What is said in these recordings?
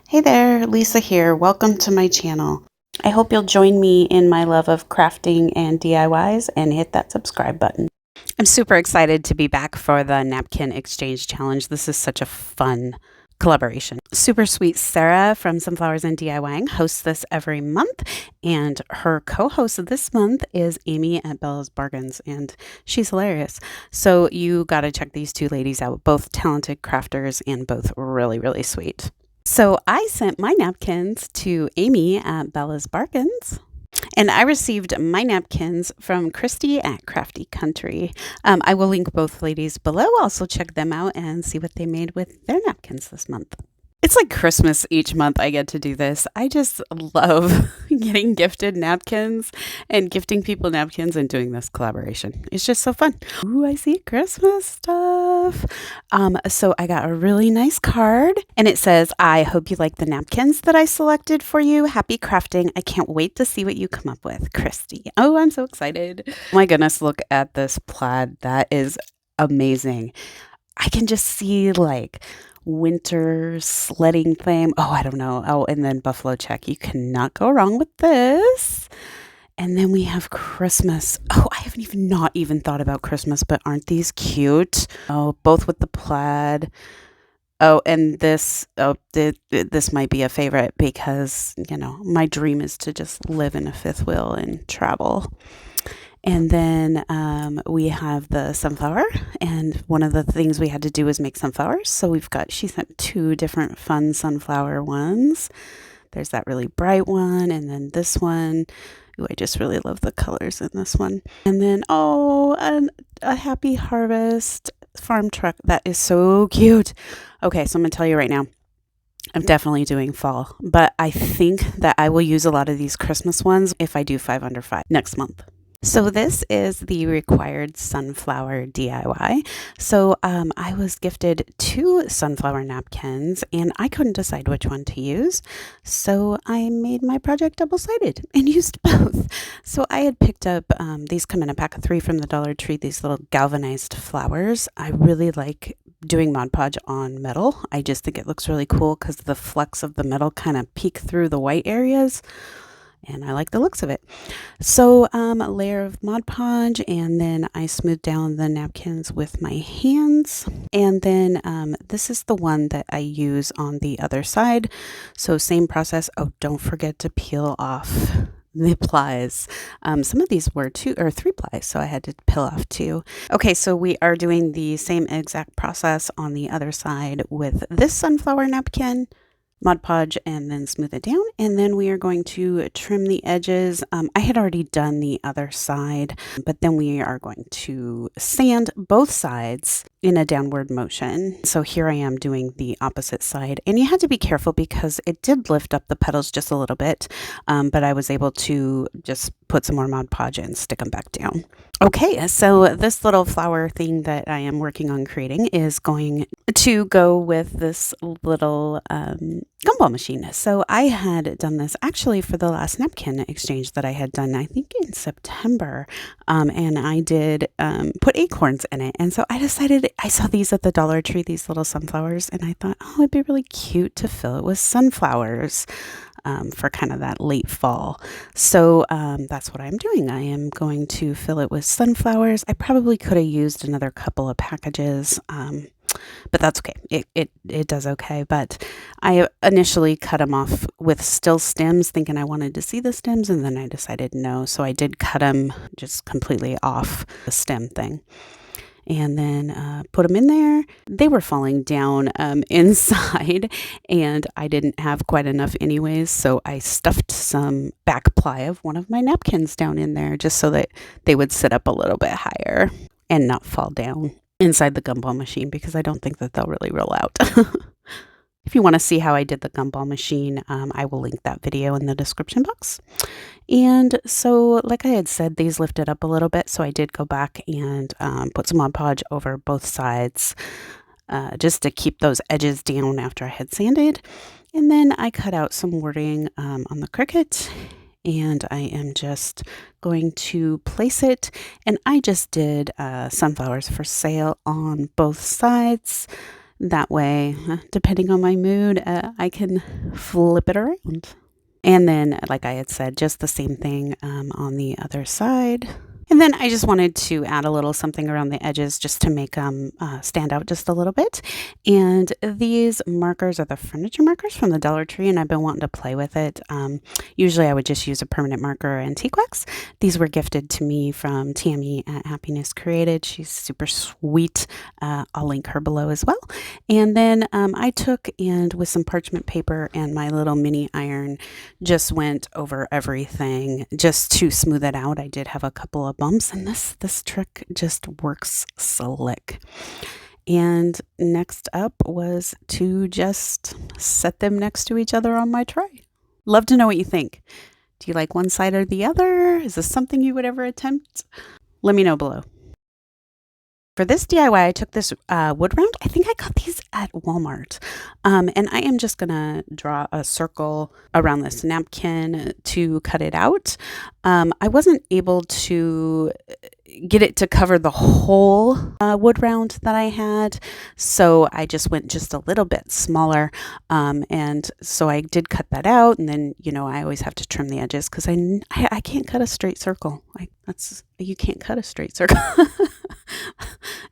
Hey there, Lisa here. Welcome to my channel. I hope you'll join me in my love of crafting and DIYs and hit that subscribe button. I'm super excited to be back for the Napkin Exchange Challenge. This is such a fun collaboration. Super sweet Sarah from Sunflowers and DIYing hosts this every month, and her co-host this month is Amy at Bella's Bargains, and she's hilarious. So you got to check these two ladies out, both talented crafters and both really, really sweet. So I sent my napkins to Amy at Bella's Bargains. And I received my napkins from Kristy at Crafty Country. I will link both ladies below. Also check them out and see what they made with their napkins this month. It's like Christmas each month I get to do this. I just love getting gifted napkins and gifting people napkins and doing this collaboration. It's just so fun. Ooh, I see Christmas stuff. So I got a really nice card and it says, I hope you like the napkins that I selected for you. Happy crafting. I can't wait to see what you come up with, Kristy. Oh, I'm so excited. Oh my goodness, look at this plaid. That is amazing. I can just see like winter sledding theme. Oh, I don't know. Oh, and then buffalo check. You cannot go wrong with this. And then we have Christmas. Oh, I haven't not even thought about Christmas, but aren't these cute? Oh, both with the plaid. Oh, and this, this might be a favorite because, you know, my dream is to just live in a fifth wheel and travel. And then we have the sunflower, and one of the things we had to do was make sunflowers. So she sent two different fun sunflower ones. There's that really bright one, and then this one. Ooh, I just really love the colors in this one. And then, a happy harvest farm truck. That is so cute. Okay, so I'm going to tell you right now. I'm definitely doing fall, but I think that I will use a lot of these Christmas ones if I do 5 under 5 next month. So this is the required sunflower DIY. So I was gifted 2 sunflower napkins and I couldn't decide which one to use. So I made my project double-sided and used both. So I had picked up, these come in a pack of 3 from the Dollar Tree, these little galvanized flowers. I really like doing Mod Podge on metal. I just think it looks really cool because the flecks of the metal kind of peek through the white areas. And I like the looks of it. So a layer of Mod Podge, and then I smoothed down the napkins with my hands. And then this is the one that I use on the other side. So same process. Oh, don't forget to peel off the plies. Some of these were 2 or 3 plies, so I had to peel off 2. Okay, so we are doing the same exact process on the other side with this sunflower napkin. Mod Podge and then smooth it down, and then we are going to trim the edges. I had already done the other side, but then we are going to sand both sides in a downward motion. So here I am doing the opposite side, and you had to be careful because it did lift up the petals just a little bit, but I was able to just put some more Mod Podge and stick them back down. Okay, so this little flower thing that I am working on creating is going to go with this little gumball machine. So I had done this actually for the last napkin exchange that I had done, I think in September, and I did put acorns in it. And so I decided, I saw these at the Dollar Tree, these little sunflowers, and I thought, oh, it'd be really cute to fill it with sunflowers. For kind of that late fall. So that's what I'm doing. I am going to fill it with sunflowers. I probably could have used another couple of packages, but that's okay. It does okay. But I initially cut them off with still stems, thinking I wanted to see the stems, and then I decided no. So I did cut them just completely off the stem thing. And then put them in there. They were falling down inside, and I didn't have quite enough anyways, so I stuffed some back ply of one of my napkins down in there just so that they would sit up a little bit higher and not fall down inside the gumball machine, because I don't think that they'll really roll out. If you want to see how I did the gumball machine, I will link that video in the description box. And so, like I had said, these lifted up a little bit, so I did go back and put some Mod Podge over both sides just to keep those edges down after I had sanded. And then I cut out some wording on the Cricut, and I am just going to place it. And I just did sunflowers for sale on both sides. That way, depending on my mood, I can flip it around. And then, like I had said, just the same thing on the other side. And then I just wanted to add a little something around the edges just to make them stand out just a little bit. And these markers are the furniture markers from the Dollar Tree, and I've been wanting to play with it. Usually I would just use a permanent marker or antique wax. These were gifted to me from Tami at Happiness Created. She's super sweet. I'll link her below as well. And then I took and with some parchment paper and my little mini iron, just went over everything just to smooth it out. I did have a couple of bumps, and this trick just works slick. And next up was to just set them next to each other on my tray. Love to know what you think. Do you like one side or the other? Is this something you would ever attempt? Let me know below. For this DIY, I took this wood round. I think I got these at Walmart. And I am just going to draw a circle around this napkin to cut it out. I wasn't able to get it to cover the whole wood round that I had, so I just went just a little bit smaller, and so I did cut that out. And then, you know, I always have to trim the edges because I can't cut a straight circle. You can't cut a straight circle.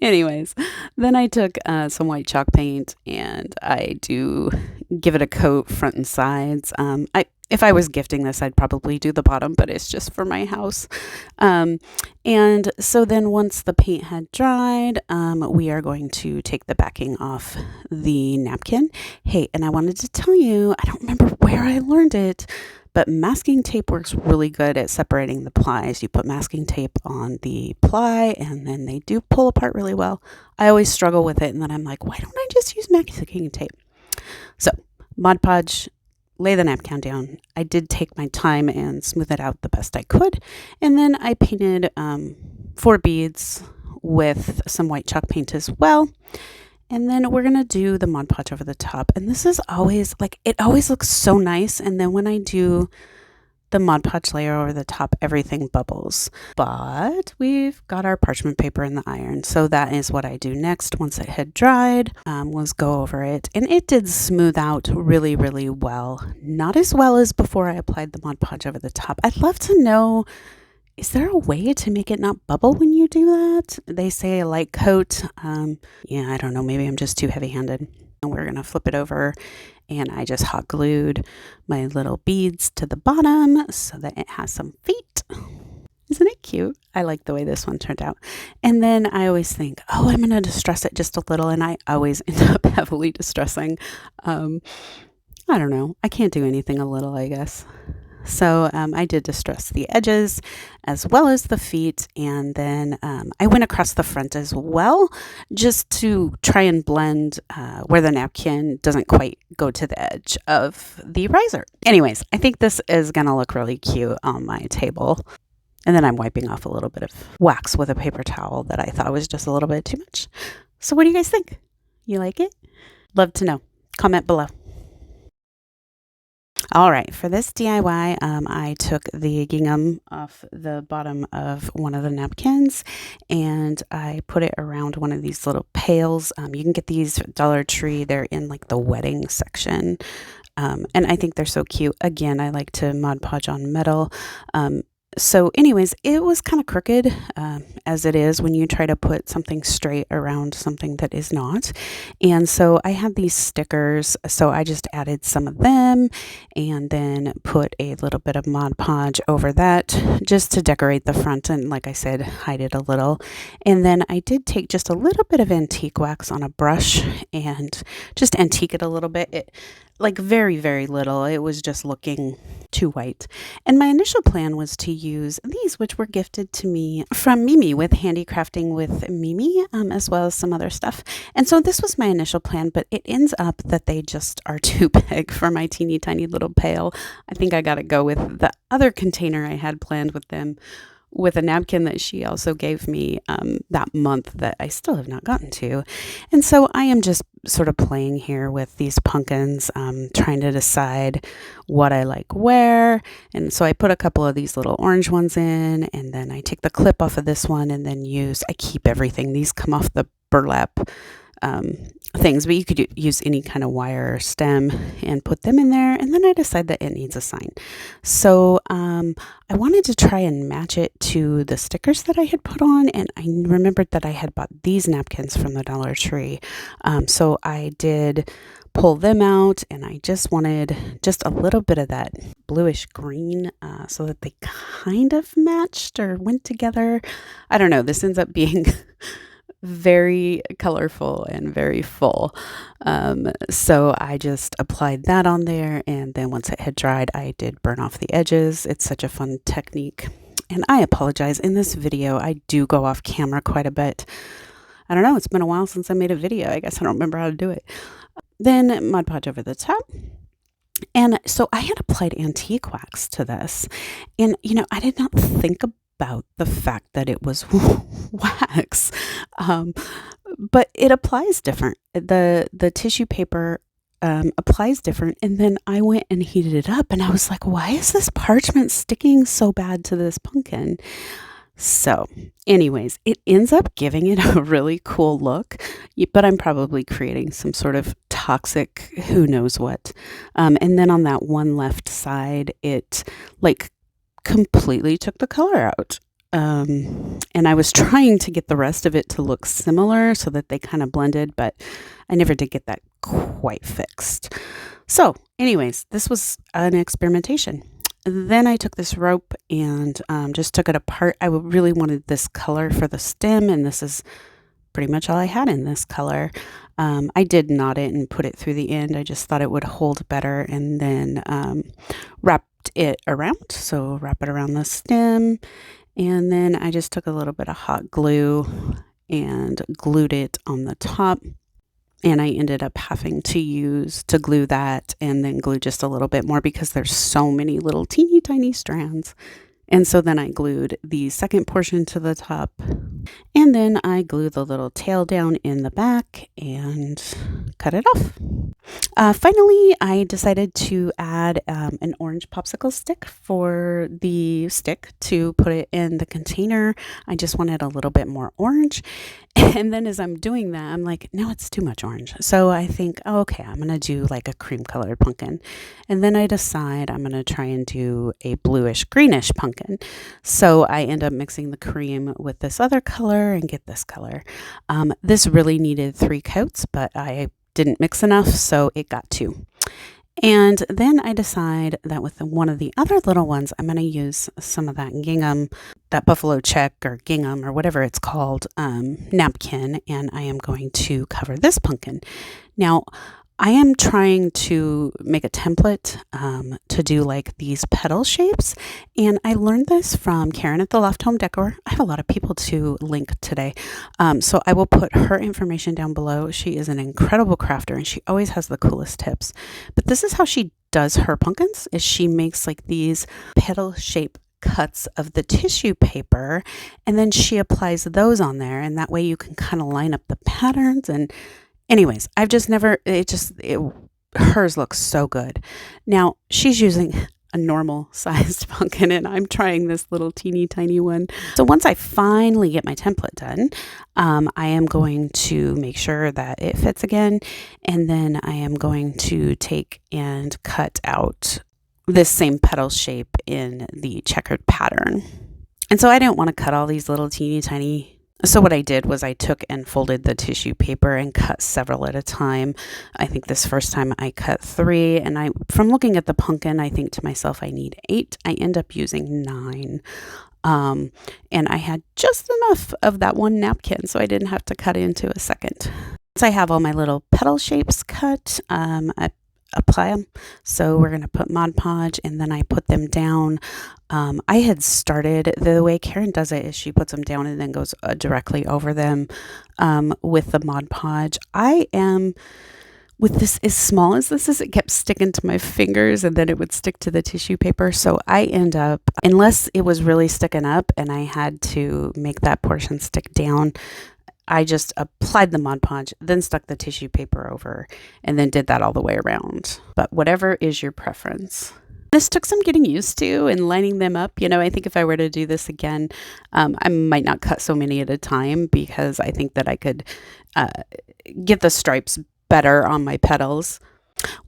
Anyways, then I took some white chalk paint and I do give it a coat front and sides. If I was gifting this, I'd probably do the bottom, but it's just for my house. And so then once the paint had dried, we are going to take the backing off the napkin. Hey, and I wanted to tell you, I don't remember where I learned it, but masking tape works really good at separating the plies. You put masking tape on the ply and then they do pull apart really well. I always struggle with it, and then I'm like, why don't I just use masking tape? So Mod Podge, lay the napkin down. I did take my time and smooth it out the best I could. And then I painted 4 beads with some white chalk paint as well. And then we're going to do the Mod Podge over the top. And this is always, like, it always looks so nice. And then when I do the Mod Podge layer over the top, everything bubbles. But we've got our parchment paper in the iron. So that is what I do next. Once it had dried, was go over it. And it did smooth out really, really well. Not as well as before I applied the Mod Podge over the top. I'd love to know, is there a way to make it not bubble when you do that? They say a light coat. Yeah, I don't know. Maybe I'm just too heavy-handed. And we're going to flip it over, and I just hot glued my little beads to the bottom so that it has some feet. Isn't it cute? I like the way this one turned out. And then I always think, oh, I'm going to distress it just a little, and I always end up heavily distressing. I don't know. I can't do anything a little, I guess. So I did distress the edges as well as the feet, and then I went across the front as well just to try and blend where the napkin doesn't quite go to the edge of the riser. Anyways, I think this is going to look really cute on my table. And then I'm wiping off a little bit of wax with a paper towel that I thought was just a little bit too much. So what do you guys think? You like it? Love to know. Comment below. All right, for this DIY, I took the gingham off the bottom of one of the napkins and I put it around one of these little pails. You can get these at Dollar Tree. They're in like the wedding section. And I think they're so cute. Again, I like to Mod Podge on metal. So anyways, it was kind of crooked, as it is when you try to put something straight around something that is not. And so I had these stickers, so I just added some of them and then put a little bit of Mod Podge over that just to decorate the front and, like I said, hide it a little. And then I did take just a little bit of antique wax on a brush and just antique it a little bit. Like very, very little. It was just looking too white. And my initial plan was to use these, which were gifted to me from Mimi with Handicrafting with Mimi, as well as some other stuff. And so this was my initial plan, but it ends up that they just are too big for my teeny tiny little pail. I think I got to go with the other container I had planned with them, with a napkin that she also gave me that month that I still have not gotten to. And so I am just sort of playing here with these pumpkins, trying to decide what I like where. And so I put a couple of these little orange ones in, and then I take the clip off of this one and then I keep everything. These come off the burlap things, but you could use any kind of wire or stem and put them in there. And then I decided that it needs a sign. So I wanted to try and match it to the stickers that I had put on, and I remembered that I had bought these napkins from the Dollar Tree. So I did pull them out, and I just wanted just a little bit of that bluish green so that they kind of matched or went together. I don't know, this ends up being very colorful and very full. So I just applied that on there, and then once it had dried, I did burn off the edges. It's such a fun technique. And I apologize, in this video I do go off camera quite a bit. I don't know, it's been a while since I made a video. I guess I don't remember how to do it. Then Mod Podge over the top. And so I had applied antique wax to this, and I did not think about the fact that it was wax, but it applies different. The tissue paper applies different, and then I went and heated it up, and I was like, why is this parchment sticking so bad to this pumpkin? So anyways, it ends up giving it a really cool look, but I'm probably creating some sort of toxic who knows what. And then on that one left side, it like completely took the color out. And I was trying to get the rest of it to look similar so that they kind of blended, but I never did get that quite fixed. So anyways, this was an experimentation. Then I took this rope and just took it apart. I really wanted this color for the stem, and this is pretty much all I had in this color. I did knot it and put it through the end. I just thought it would hold better, and then wrapped it around. So wrap it around the stem, and then I just took a little bit of hot glue and glued it on the top. And I ended up having to glue that and then glue just a little bit more because there's so many little teeny tiny strands. And so then I glued the second portion to the top, and then I glued the little tail down in the back and cut it off. Finally, I decided to add an orange popsicle stick for the stick to put it in the container. I just wanted a little bit more orange. And then as I'm doing that, I'm like, no, it's too much orange. So I think, oh, okay, I'm going to do like a cream colored pumpkin. And then I decide I'm going to try and do a bluish greenish pumpkin. So I end up mixing the cream with this other color and get this color. This really needed 3 coats, but I didn't mix enough, so it got 2. And then I decide that with one of the other little ones, I'm going to use some of that gingham, that buffalo check or gingham or whatever it's called, napkin, and I am going to cover this pumpkin. Now, I am trying to make a template to do like these petal shapes, and I learned this from Karen at the Loft Home Decor. I have a lot of people to link today, so I will put her information down below. She is an incredible crafter, and she always has the coolest tips. But this is how she does her pumpkins: is she makes like these petal shape cuts of the tissue paper, and then she applies those on there, and that way you can kind of line up the patterns. And anyways, I've just never, hers looks so good. Now, she's using a normal sized pumpkin, and I'm trying this little teeny tiny one. So once I finally get my template done, I am going to make sure that it fits again. And then I am going to take and cut out this same petal shape in the checkered pattern. And so I didn't want to cut all these little teeny tiny. So what I did was I took and folded the tissue paper and cut several at a time. I think this first time I cut 3, and from looking at the pumpkin, I think to myself, I need 8. I end up using 9. And I had just enough of that one napkin, so I didn't have to cut into a second. Once I have all my little petal shapes cut, I apply them. So we're going to put Mod Podge, and then I put them down. I had started, the way Karen does it is she puts them down and then goes directly over them with the Mod Podge. I am, with this as small as this is, it kept sticking to my fingers, and then it would stick to the tissue paper. So I end up, unless it was really sticking up and I had to make that portion stick down, I just applied the Mod Podge, then stuck the tissue paper over, and then did that all the way around. But whatever is your preference. This took some getting used to and lining them up. You know, I think if I were to do this again, I might not cut so many at a time because I think that I could get the stripes better on my petals.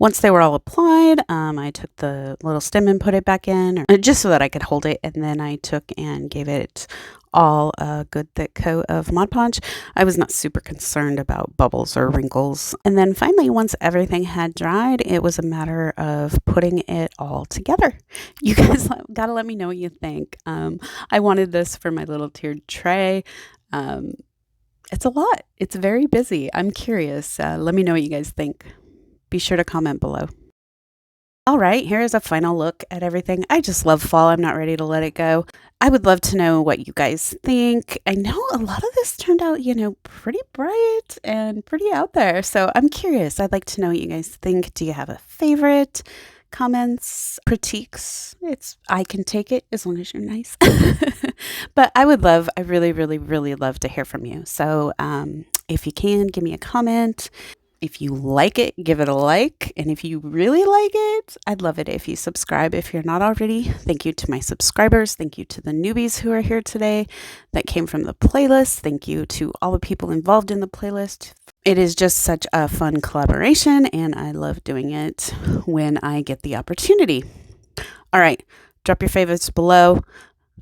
Once they were all applied, I took the little stem and put it back in, just so that I could hold it, and then I took and gave it all a good thick coat of Mod Podge. I was not super concerned about bubbles or wrinkles. And then finally, once everything had dried, it was a matter of putting it all together. You guys gotta let me know what you think. I wanted this for my little tiered tray. It's a lot. It's very busy. I'm curious. Let me know what you guys think. Be sure to comment below. All right, here is a final look at everything. I just love fall. I'm not ready to let it go. I would love to know what you guys think. I know a lot of this turned out, you know, pretty bright and pretty out there. So I'm curious. I'd like to know what you guys think. Do you have a favorite? Comments, critiques? I can take it as long as you're nice. But I really, really, really love to hear from you. So if you can, give me a comment. If you like it, give it a like. And if you really like it, I'd love it if you subscribe if you're not already. Thank you to my subscribers. Thank you to the newbies who are here today that came from the playlist. Thank you to all the people involved in the playlist. It is just such a fun collaboration, and I love doing it when I get the opportunity. All right, drop your favorites below.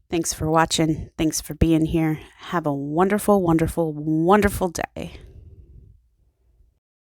Thanks for watching. Thanks for being here. Have a wonderful, wonderful, wonderful day.